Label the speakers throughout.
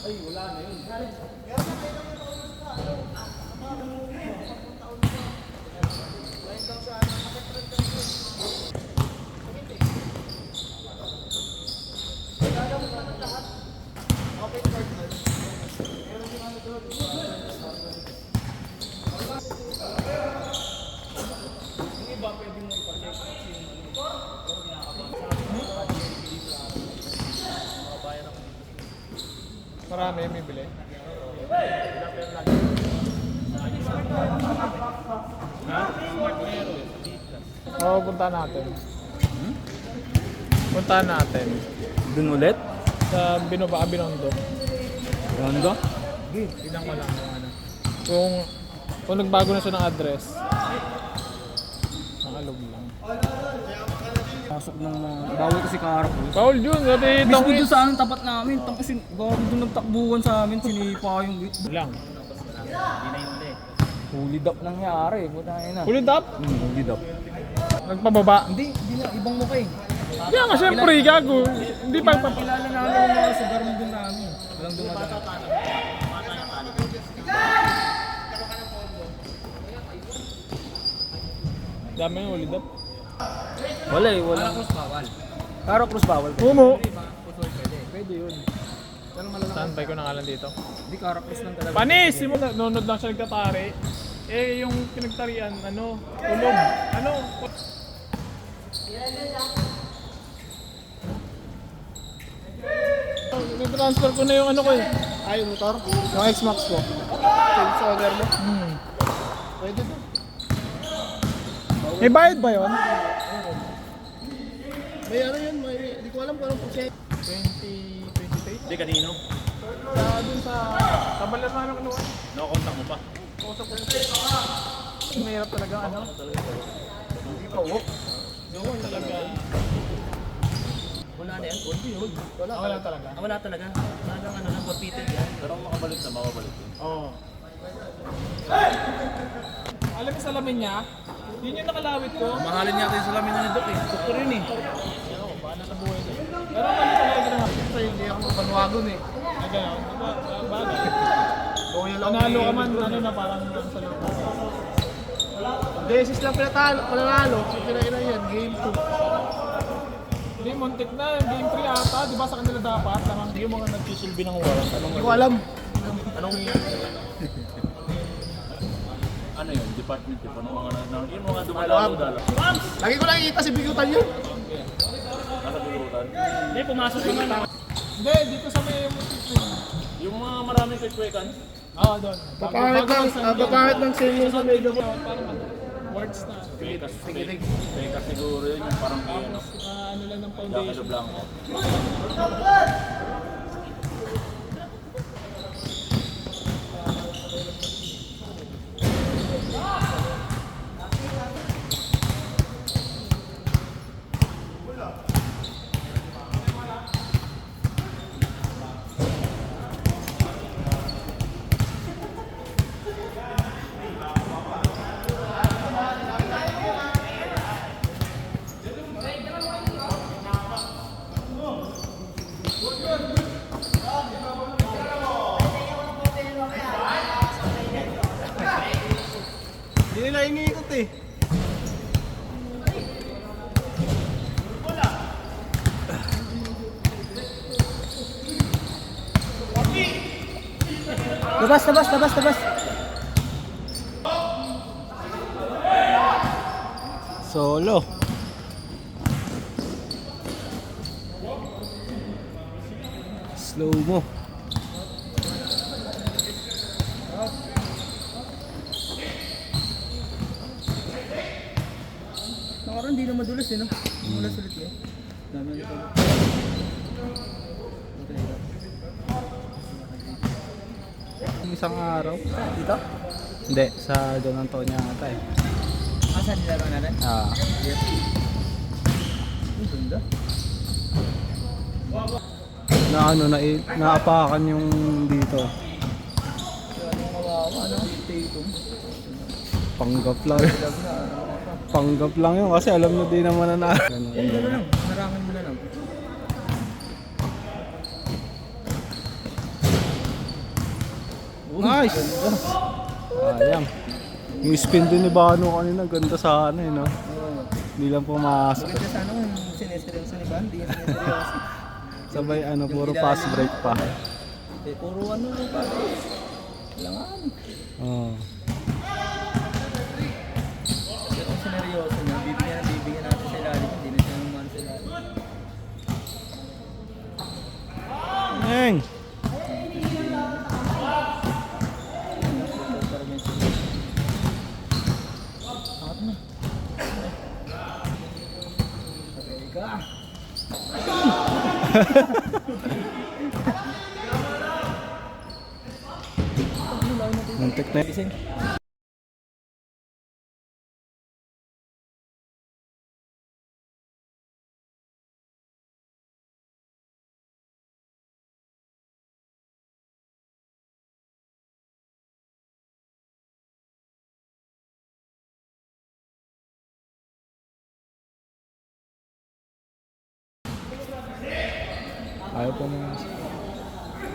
Speaker 1: Ay, wala na yun.
Speaker 2: Marami may bili. Oo, puntahan natin. Puntahan natin.
Speaker 1: Dun ulit?
Speaker 2: Sa Binondo.
Speaker 1: Rondo?
Speaker 2: Tignan ko lang kung ano. Kung nagbago na siya ng address. Nakalog lang.
Speaker 1: Pasok ng bawal kasi kaharap.
Speaker 2: Paul yun, dati
Speaker 1: Mismo
Speaker 2: tangin.
Speaker 1: dun sa anong tapat namin. Kasi bawal dun nagtakbuhan sa amin. Sinipa yung gate.
Speaker 2: Lang.
Speaker 1: Hulid up nangyari. Buta na.
Speaker 2: Ulit up?
Speaker 1: Hulid up.
Speaker 2: Nagpababa.
Speaker 1: Hindi na. Ibang mukha eh.
Speaker 2: Kaya nga syempre, gago. Hindi pa
Speaker 1: Kilala namin yung mga sugar mo dun namin. Walang dumadaan.
Speaker 2: Dami yung ulit up.
Speaker 1: Wala eh. Wala. Karo cross bawal. Karo cross bawal.
Speaker 2: Kumo.
Speaker 1: Pwede yun.
Speaker 2: Standby ko na nga lang dito.
Speaker 1: Hindi karo cross lang talaga.
Speaker 2: Panis! Yung nunod lang siya nagtatari. Eh, yung pinagtarian, ano, ulog. Ano? Transfer ko na yung ano ko eh.
Speaker 3: Ay, yung motor? Yung X-Max ko. Change sa order mo? Pwede to.
Speaker 2: May bayad ba yun?
Speaker 3: May ano yun, may, di ko alam kung anong percent.
Speaker 2: 2028?
Speaker 1: Hindi kanino?
Speaker 2: Dun sa balat na ano kinuha.
Speaker 1: Nakakontak mo pa?
Speaker 2: Kausap ko yung mahirap talaga ano.
Speaker 3: Hindi pa, oh.
Speaker 2: Gawin talaga.
Speaker 1: Wala na yan. Pwede yun.
Speaker 2: Wala talaga.
Speaker 1: Wala talaga. Talagang ano lang, forfeited yan. Pero kung makabalik na, makabalik yun.
Speaker 2: Oo. Alam mo sa lamin niya, yun yung nakalawit ko.
Speaker 1: Mahalin niya yung salamin ni Doc eh. Doktor yun eh.
Speaker 2: Paano sa buhay niya? Pero mali talaga ginawa.
Speaker 3: Kasi hindi ako panuwagon eh.
Speaker 2: Ay gano'n. Bagay.
Speaker 3: Loyal ako.
Speaker 2: Panalo ka man, ano na parang sa loob.
Speaker 3: Beses lang panalo. So, kinaina yan, game 2.
Speaker 2: Hindi, muntik na. Game 3 ata. Di ba sa kanila dapat? Hindi yung mga nagsisilbi ng oras.
Speaker 3: Hindi ko alam.
Speaker 1: Anong... ano yun? Department yun? Anong mga... Yung mga dumalo-dalo.
Speaker 3: Lagi ko nakikita si Bigutan yun.
Speaker 1: Nasa bigutan. Hindi, pumasok naman.
Speaker 2: Hindi, dito sa may muntik na yun.
Speaker 1: Yung mga maraming kwekwekan.
Speaker 2: Oo, doon.
Speaker 3: Papangit ng senior sa medyo ko.
Speaker 2: Parang words na.
Speaker 1: Kwekas siguro yun. Yung parang ano.
Speaker 2: Ano lang ng
Speaker 1: Jackie
Speaker 2: foundation.
Speaker 1: Blanco.
Speaker 3: Hindi nila iniikot eh.
Speaker 1: Labas. Solo. Slow mo. Nakaraan hindi na madulas eh no? Madulas ulit eh. Dami ulit ulit.
Speaker 3: Isang araw.
Speaker 1: Dito?
Speaker 3: Hindi, sa Don Antonio ata eh.
Speaker 1: Saan nilaro natin?
Speaker 3: Ah.
Speaker 1: Ang ganda.
Speaker 3: Na ano, naapakan yung dito.
Speaker 1: Anong kawawa, ano? Tatum.
Speaker 3: Panggap lang. Panggap lang yun kasi alam nyo din naman na ganun.
Speaker 1: Ano lang, narangan mo na lang.
Speaker 3: Nice! Sayang. Yung spin din ni Bano kanina, ganda sana eh, no? Hindi lang pumasok.
Speaker 1: Maganda sana kung sineseryoso ni Van, hindi niya sineseryoso.
Speaker 3: Sabay ano, puro fast break pa.
Speaker 1: Eh, puro ano mo pa. Kailangan.
Speaker 3: Oo.
Speaker 1: Kasi kung sineryoso niya, bibigyan natin sa ilalim, hindi na siya naman sa ilalim.
Speaker 3: Eng! Muntik na yun. Ayaw po mga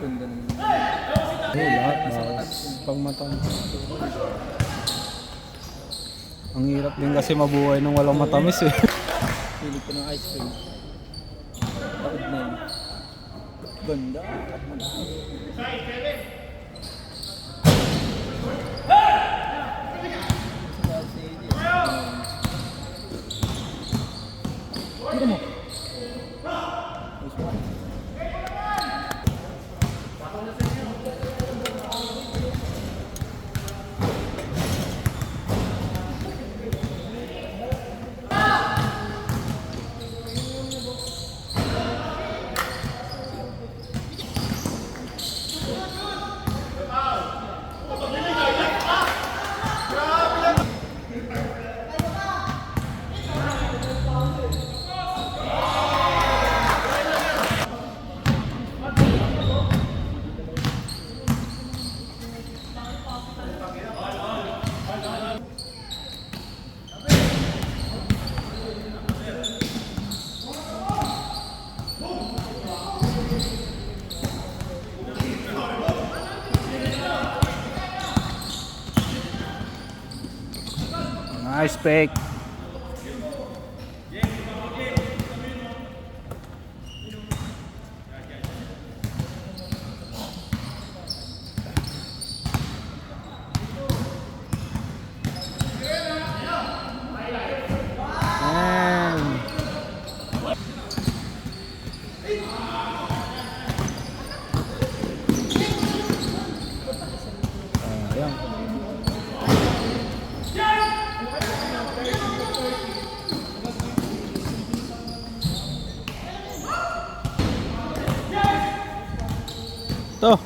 Speaker 1: Ganda naman.
Speaker 3: lahat bawas pag matamis. Ang hirap din kasi mabuhay nung walang matamis eh.
Speaker 1: Pilig ko ng ice cream. Takot na yun. Ganda. Tira mo.
Speaker 3: Nice pick. Ayan. To.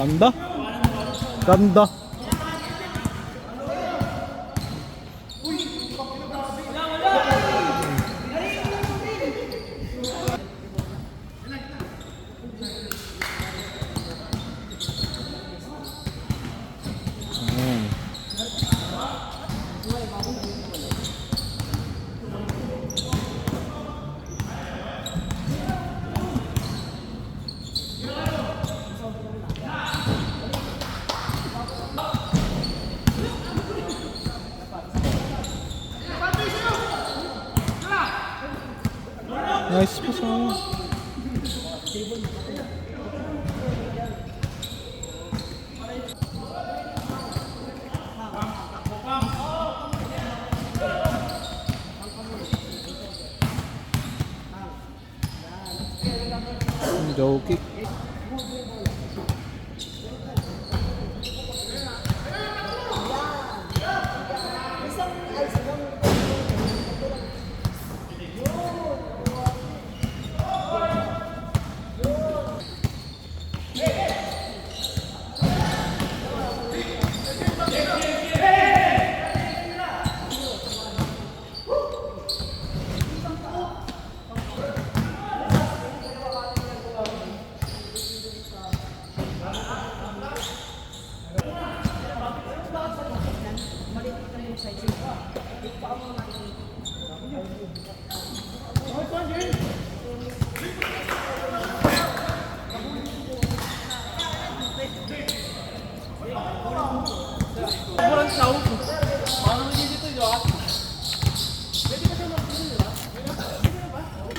Speaker 3: Ganda. Ganda. Nice po sa Joe kick.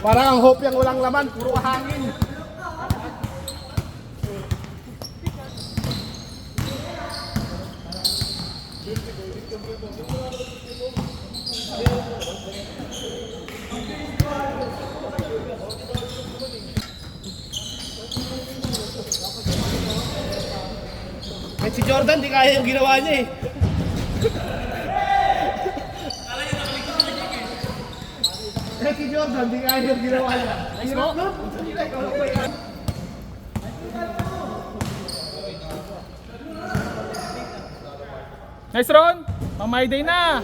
Speaker 4: Parang ang hope yung walang laman, puro hangin. Kahit si Jordan, di kaya yung ginawa niya eh. Kahit si Jordan, di kaya yung ginawa niya. Hirap nun.
Speaker 2: Nice Ron! Pang my day na!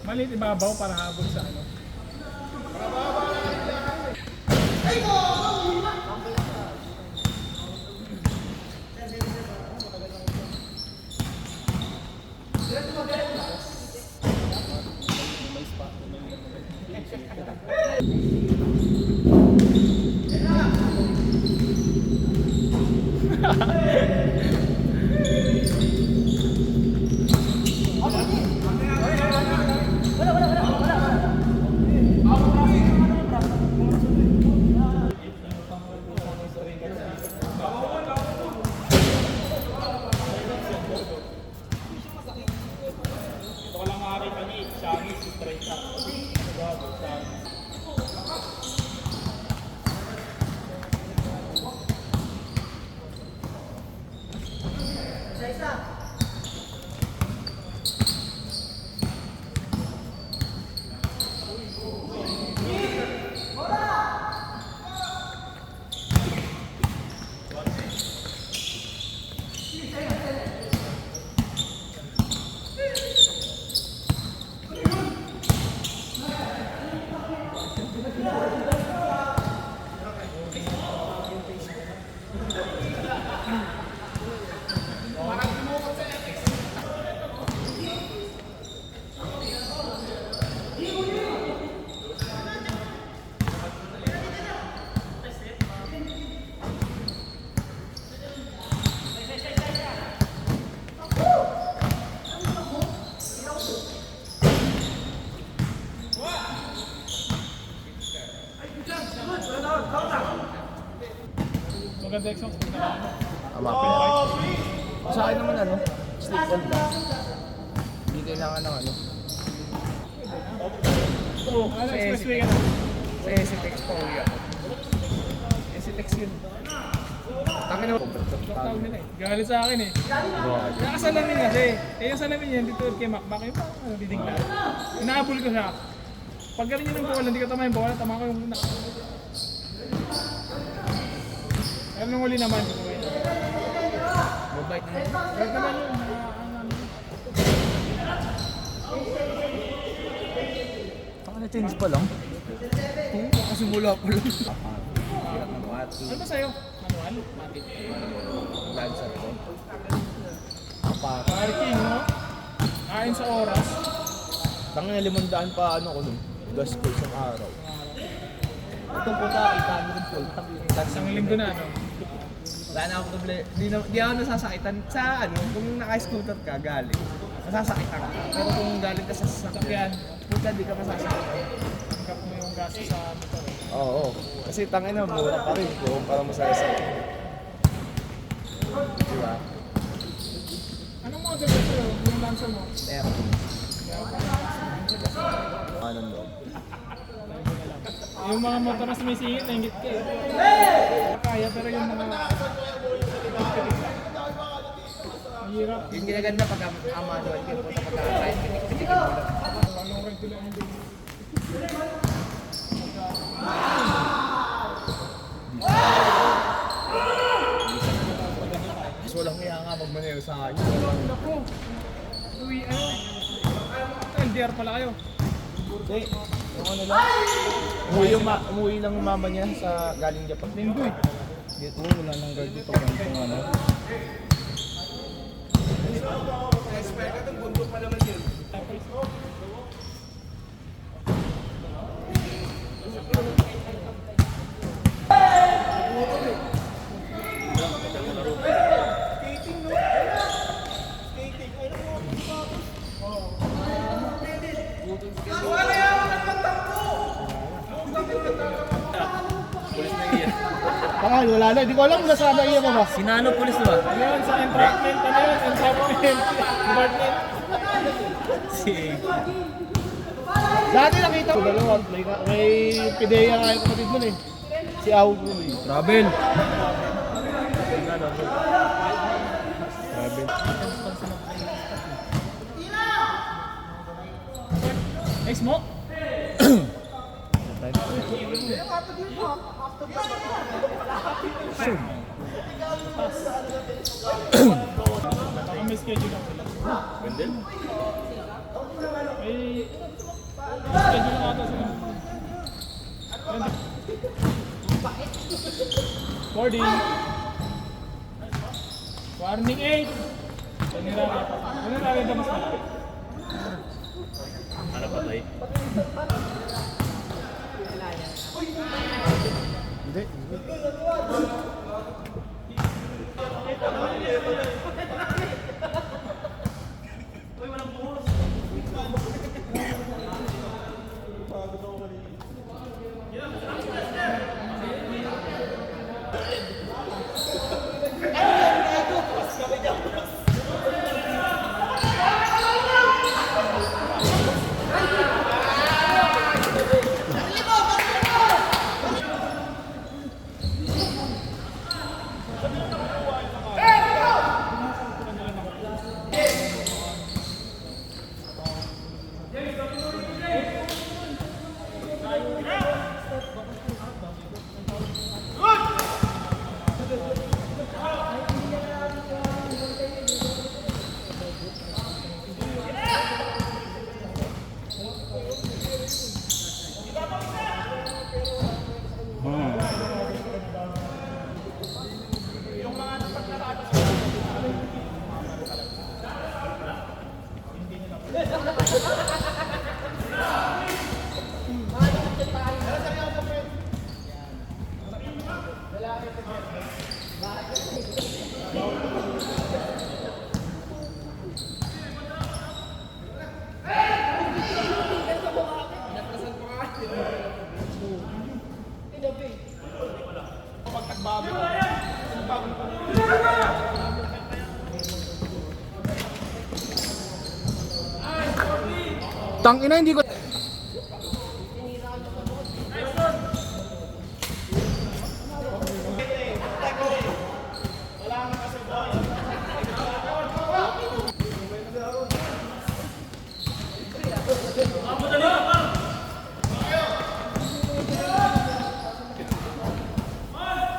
Speaker 2: Maliit ibabaw para habol sa ano. Maganda exhaust na ano.
Speaker 4: Sa akin naman ano, slip on lang. Hindi kailangan ng ano.
Speaker 2: Ano, expressway ka na?
Speaker 4: Sa STX pa uwi ako. STX yun. Tangin na
Speaker 2: Tawag nila eh. Galit sa akin eh. Nakasalamin kasi. Eh yung salamin niya, dito kay Macbac, yung parang ano, didig na. Inaabol ko siya. Pag galing yun ng bola, hindi ka tama yung bola, tama ko yung una. Pero nung uli naman,
Speaker 4: mobile naman.
Speaker 2: kahit naman yun,
Speaker 3: Ano, change pa lang?
Speaker 4: Kasimula pa lang.
Speaker 2: ano ba sa'yo? Manual? Matic?
Speaker 4: Lancer ko.
Speaker 2: Parking, no? Kain sa oras.
Speaker 4: Tangin na 500 pa ano ko nun. Gas ko isang araw. Itong puta, 800 full.
Speaker 2: Isang linggo na, no?
Speaker 4: Wala na ako doble. Di ako nasasakitan sa ano, kung naka-scooter ka, galing. Nasasakitan ka. Pero kung galing ka sa sasakyan, puta di ka masasakitan.
Speaker 2: Tanggap mo yung gas sa motor.
Speaker 4: Oo. Kasi tangin na, mura pa rin ko para masasakit. Diba?
Speaker 2: Anong model ba sa'yo? Yung Lancer mo?
Speaker 4: Pero, anong loob?
Speaker 2: Yung mga motor na sumisingit, naingit ka eh. Kaya, pero yung mga... Mahirap.
Speaker 4: Yung ginaganda pag manual ka, puta pagka-ride, kinik-kinik mo lang.
Speaker 2: Anong regular yung din?
Speaker 4: Mas walang kaya nga magmaneho sa akin.
Speaker 2: Naku! Uwi, ano? LDR pala kayo.
Speaker 4: Hindi, yung ano lang. Umuwi lang yung mama niya sa galing Japan.
Speaker 2: Linggo eh.
Speaker 3: Dito, wala nang guard dito kung ano.
Speaker 5: Baka wala na. Hindi ko alam kung nasama iya mo ba.
Speaker 1: Sinano Police diba?
Speaker 2: Ano yun, sa entrapment, ano yun, entrapment department.
Speaker 5: Dati nakita ko dalawa. May pideya nga yung kapatid mo eh. Si Aw ko eh.
Speaker 1: Travel.
Speaker 2: Ay, smoke. Baka may schedule lang sila.
Speaker 1: Wendell?
Speaker 2: May schedule lang ata sila. Boarding. Warning 8. Paniraria ba mas malapit?
Speaker 1: Ano pa tayo?
Speaker 5: Tangina hindi ko...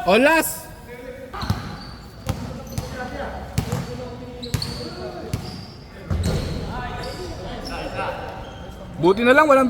Speaker 5: Olas! Buti na lang walang